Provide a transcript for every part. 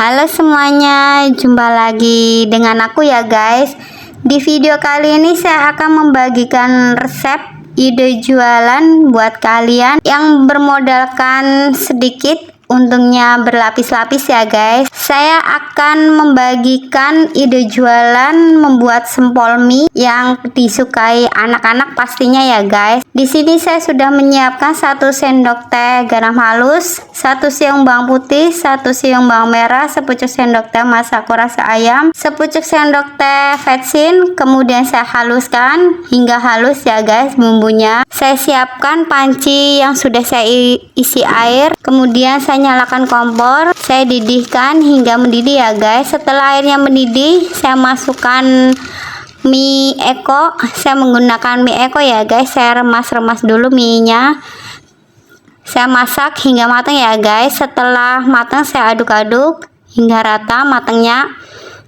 Halo semuanya, jumpa lagi dengan aku ya guys. Di video kali ini saya akan membagikan resep ide jualan buat kalian yang bermodalkan sedikit, untungnya berlapis-lapis ya guys. Saya akan membagikan ide jualan membuat sempol mie yang disukai anak-anak pastinya ya guys. Di sini saya sudah menyiapkan 1 sendok teh garam halus, 1 siung bawang putih, 1 siung bawang merah, sepucuk sendok teh masako rasa ayam, sepucuk sendok teh vetsin. Kemudian saya haluskan hingga halus ya guys bumbunya. Saya siapkan panci yang sudah saya isi air, kemudian saya nyalakan kompor, saya didihkan hingga mendidih ya guys. Setelah airnya mendidih, saya masukkan mie eko. Saya menggunakan mie eko ya guys. Saya remas-remas dulu mie nya, saya masak hingga matang ya guys. Setelah matang saya aduk-aduk hingga rata matangnya.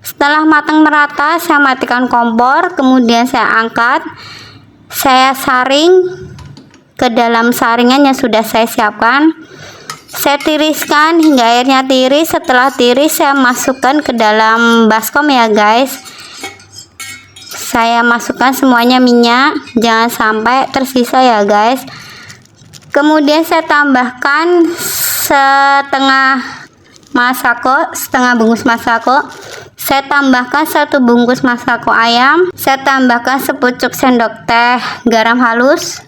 Setelah matang merata, saya matikan kompor, kemudian saya angkat, saya saring ke dalam saringan yang sudah saya siapkan. Saya tiriskan hingga airnya tiris. Setelah tiris, saya masukkan ke dalam baskom ya guys. Saya masukkan semuanya minyak, jangan sampai tersisa ya guys. Kemudian saya tambahkan setengah bungkus masako. Saya tambahkan 1 bungkus masako ayam. Saya tambahkan sepucuk sendok teh garam halus.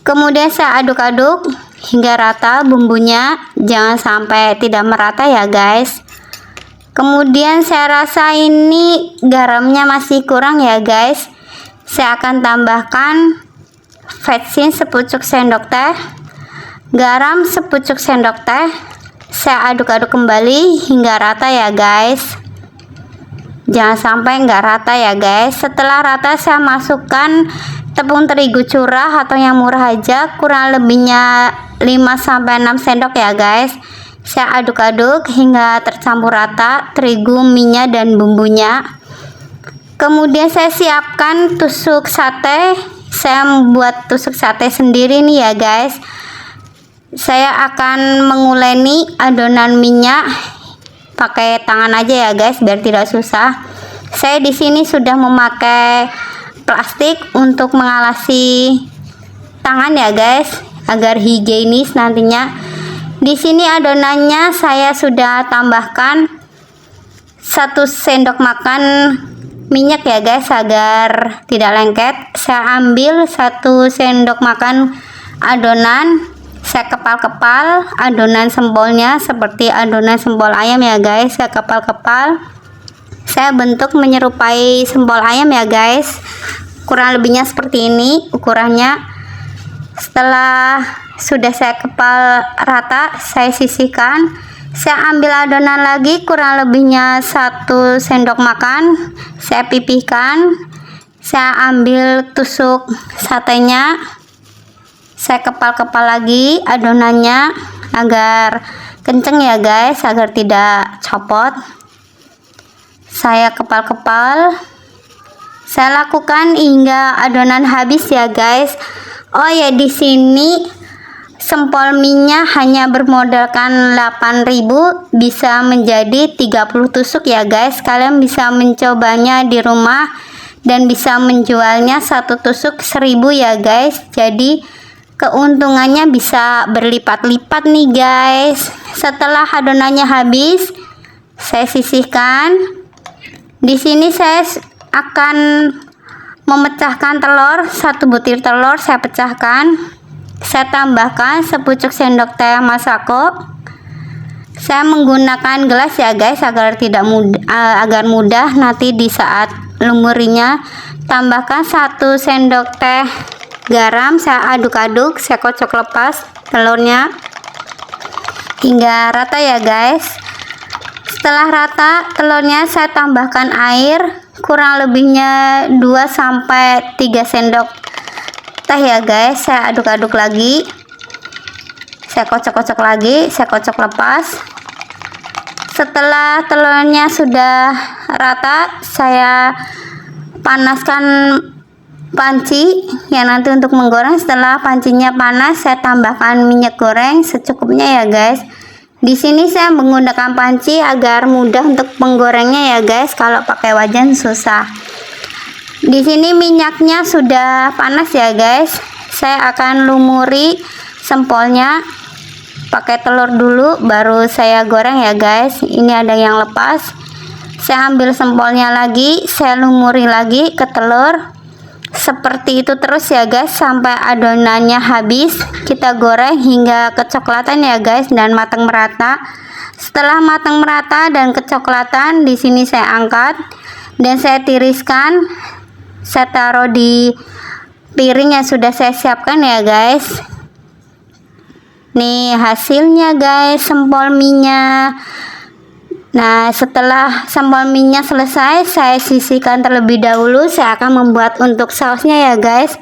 Kemudian saya aduk-aduk hingga rata bumbunya, jangan sampai tidak merata ya guys. Kemudian saya rasa ini garamnya masih kurang ya guys. Saya akan tambahkan vetsin sepucuk sendok teh, garam sepucuk sendok teh. Saya aduk-aduk kembali hingga rata ya guys. Jangan sampai nggak rata ya guys. Setelah rata, saya masukkan tepung terigu curah atau yang murah aja, kurang lebihnya 5-6 sendok ya guys. Saya aduk-aduk hingga tercampur rata terigu, minyak dan bumbunya. Kemudian saya siapkan tusuk sate. Saya membuat tusuk sate sendiri nih ya guys. Saya akan menguleni adonan minyak pakai tangan aja ya guys biar tidak susah. Saya di sini sudah memakai plastik untuk mengalasi tangan ya guys agar higienis nantinya. Di sini adonannya saya sudah tambahkan 1 sendok makan minyak ya guys agar tidak lengket. Saya ambil 1 sendok makan adonan, saya kepal-kepal adonan sempolnya seperti adonan sempol ayam ya guys. Saya kepal-kepal, saya bentuk menyerupai sempol ayam ya guys, kurang lebihnya seperti ini ukurannya. Setelah sudah saya kepal rata, saya sisihkan. Saya ambil adonan lagi kurang lebihnya 1 sendok makan, saya pipihkan. Saya ambil tusuk satenya, saya kepal-kepal lagi adonannya agar kenceng ya guys, agar tidak copot. Saya kepal-kepal, saya lakukan hingga adonan habis ya guys. Oh ya, di sini sempol minyak hanya bermodalkan 8.000 bisa menjadi 30 tusuk ya guys. Kalian bisa mencobanya di rumah dan bisa menjualnya 1 tusuk 1.000 ya guys. Jadi keuntungannya bisa berlipat-lipat nih guys. Setelah adonannya habis, saya sisihkan. Di sini saya akan memecahkan telur, 1 butir telur saya pecahkan. Saya tambahkan sepucuk sendok teh masako. Saya menggunakan gelas ya guys agar mudah nanti di saat lumurinya. Tambahkan 1 sendok teh garam, saya aduk-aduk, saya kocok lepas telurnya hingga rata ya guys. Setelah rata telurnya, saya tambahkan air kurang lebihnya 2-3 sendok teh ya guys. Saya aduk-aduk lagi, saya kocok-kocok lagi, saya kocok lepas. Setelah telurnya sudah rata, saya panaskan panci yang nanti untuk menggoreng. Setelah pancinya panas, saya tambahkan minyak goreng secukupnya ya guys. Di sini saya menggunakan panci agar mudah untuk menggorengnya ya guys. Kalau pakai wajan susah. Di sini minyaknya sudah panas ya guys. Saya akan lumuri sempolnya pakai telur dulu, baru saya goreng ya guys. Ini ada yang lepas. Saya ambil sempolnya lagi, saya lumuri lagi ke telur. Seperti itu terus ya guys sampai adonannya habis. Kita goreng hingga kecoklatan ya guys dan matang merata. Setelah matang merata dan kecoklatan, di sini saya angkat dan saya tiriskan. Saya taruh di piring yang sudah saya siapkan ya guys. Nih hasilnya guys, sempol mie-nya. Nah, setelah sambal mie-nya selesai, saya sisihkan terlebih dahulu. Saya akan membuat untuk sausnya ya guys.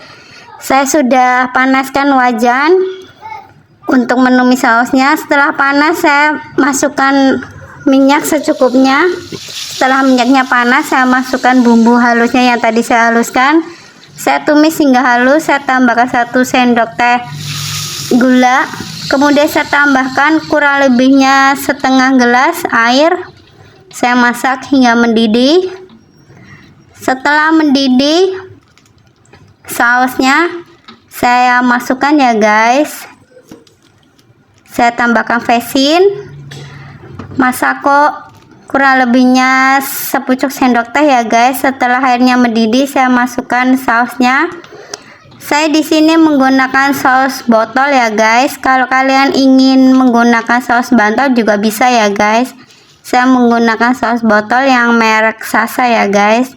Saya sudah panaskan wajan untuk menumis sausnya. Setelah panas, saya masukkan minyak secukupnya. Setelah minyaknya panas, saya masukkan bumbu halusnya yang tadi saya haluskan. Saya tumis hingga halus. Saya tambahkan 1 sendok teh gula. Kemudian saya tambahkan kurang lebihnya setengah gelas air. Saya masak hingga mendidih. Setelah mendidih, sausnya saya masukkan ya guys. Saya tambahkan vesin, masako kurang lebihnya sepucuk sendok teh ya guys. Setelah airnya mendidih, saya masukkan sausnya. Saya di sini menggunakan saus botol ya guys. Kalau kalian ingin menggunakan saus bantol juga bisa ya guys. Saya menggunakan saus botol yang merek Sasa ya guys.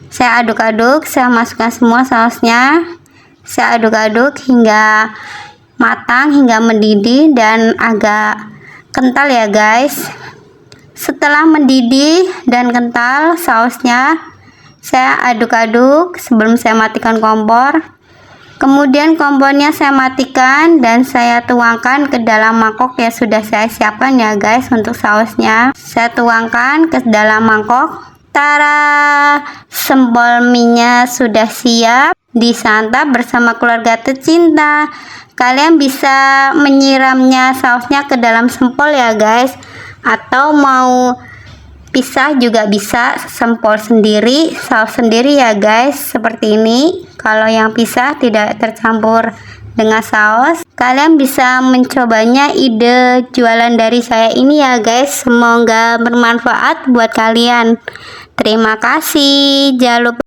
Saya aduk-aduk, saya masukkan semua sausnya. Saya aduk-aduk hingga matang, hingga mendidih dan agak kental ya guys. Setelah mendidih dan kental sausnya, saya aduk-aduk sebelum saya matikan kompor. Kemudian kompornya saya matikan dan saya tuangkan ke dalam mangkok yang sudah saya siapkan ya guys untuk sausnya. Saya tuangkan ke dalam mangkok. Tara, sempol mie-nya sudah siap disantap bersama keluarga tercinta. Kalian bisa menyiramnya sausnya ke dalam sempol ya guys, atau mau pisah juga bisa, sempol sendiri, saus sendiri ya guys, seperti ini. Kalau yang pisah tidak tercampur dengan saus, kalian bisa mencobanya. Ide jualan dari saya ini ya guys, semoga bermanfaat buat kalian. Terima kasih. Jangan lupa